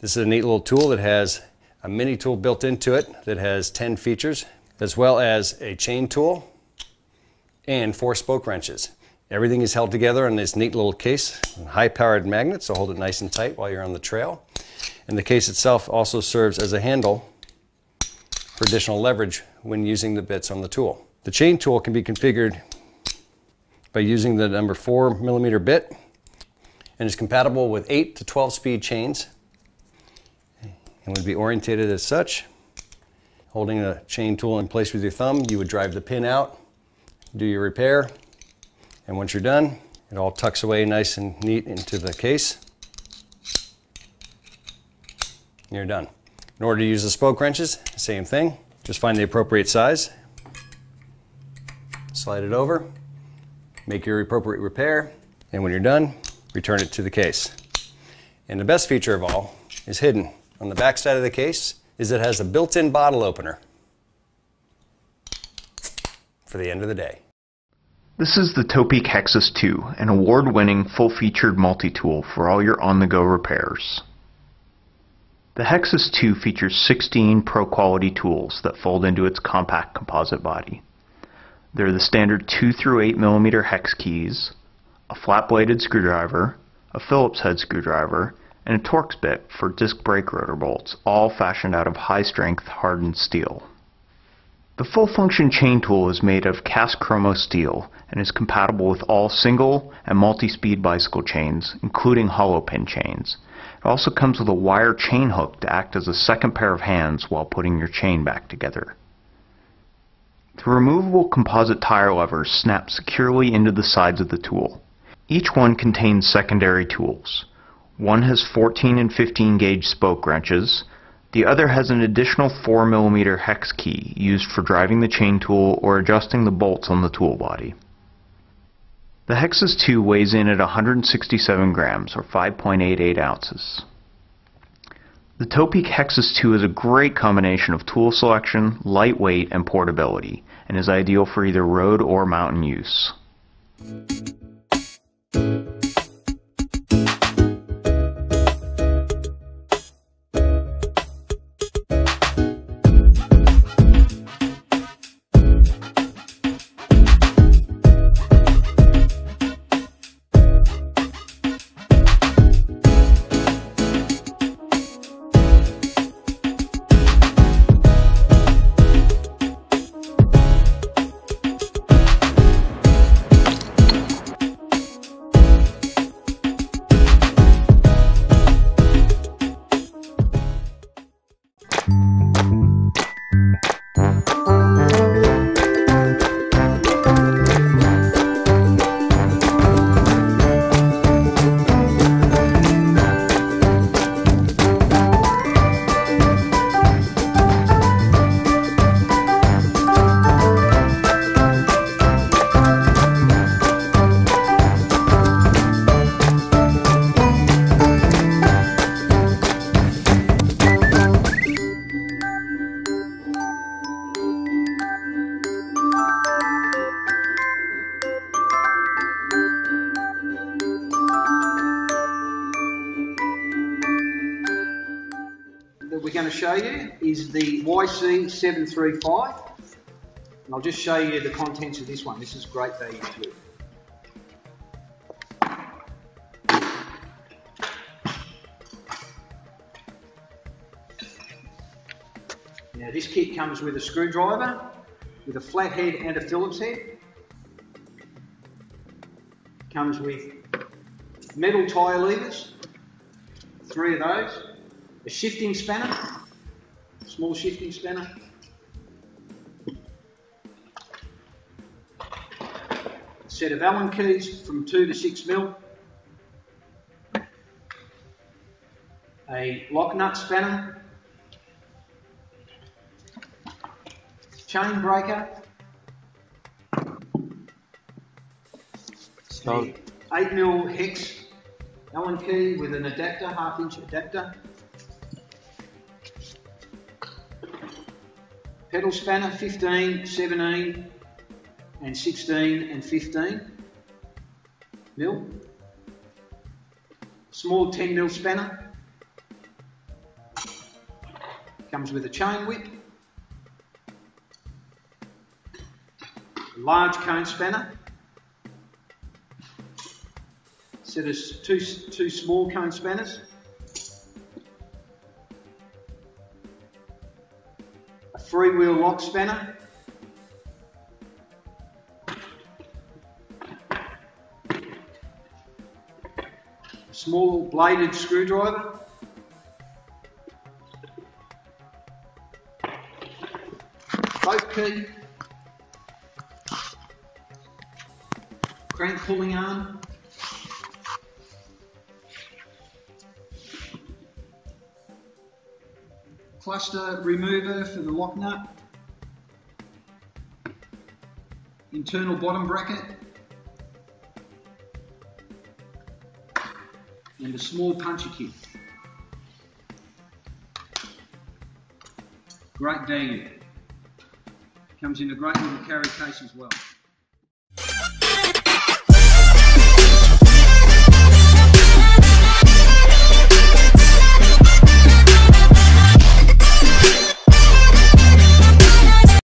This is a neat little tool that has a mini tool built into it that has 10 features, as well as a chain tool and 4 spoke wrenches. Everything is held together in this neat little case, high-powered magnet, so hold it nice and tight while you're on the trail. And the case itself also serves as a handle for additional leverage when using the bits on the tool. The chain tool can be configured by using the number 4mm bit and is compatible with 8 to 12 speed chains and would be orientated as such. Holding a chain tool in place with your thumb, you would drive the pin out, do your repair, and once you're done, it all tucks away nice and neat into the case. And you're done. In order to use the spoke wrenches, same thing. Just find the appropriate size, slide it over, make your appropriate repair, and when you're done, return it to the case. And the best feature of all is hidden on the back side of the case is it has a built-in bottle opener for the end of the day. This is the Topeak Hexus 2, an award-winning full-featured multi-tool for all your on-the-go repairs. The Hexus 2 features 16 pro-quality tools that fold into its compact composite body. They're the standard 2 through 8mm hex keys, a flat-bladed screwdriver, a Phillips head screwdriver, and a Torx bit for disc brake rotor bolts, all fashioned out of high-strength hardened steel. The full-function chain tool is made of cast chromo steel and is compatible with all single and multi-speed bicycle chains, including hollow pin chains. It also comes with a wire chain hook to act as a second pair of hands while putting your chain back together. The removable composite tire levers snap securely into the sides of the tool. Each one contains secondary tools. One has 14 and 15 gauge spoke wrenches. The other has an additional 4mm hex key used for driving the chain tool or adjusting the bolts on the tool body. The Hexus 2 weighs in at 167 grams or 5.88 ounces. The Topeak Hexus 2 is a great combination of tool selection, lightweight, and portability, and is ideal for either road or mountain use. That we're going to show you is the YC735, and I'll just show you the contents of this one. This is great value too. Now this kit comes with a screwdriver, with a flat head and a Phillips head. Comes with metal tyre levers, 3 of those. A shifting spanner, small shifting spanner. A set of Allen keys from 2 to 6mm. A lock nut spanner. Chain breaker. A 8mm hex Allen key with an adapter, 1/2-inch adapter. Pedal spanner, 15, 17, and 16 and 15 mil. Small 10mm spanner. Comes with a chain whip, a large cone spanner, set of two small cone spanners, a freewheel lock spanner, a small bladed screwdriver, boat key, crank pulling arm, cluster remover for the lock nut, internal bottom bracket, and a small puncher kit. Great value. Comes in a great little carry case as well.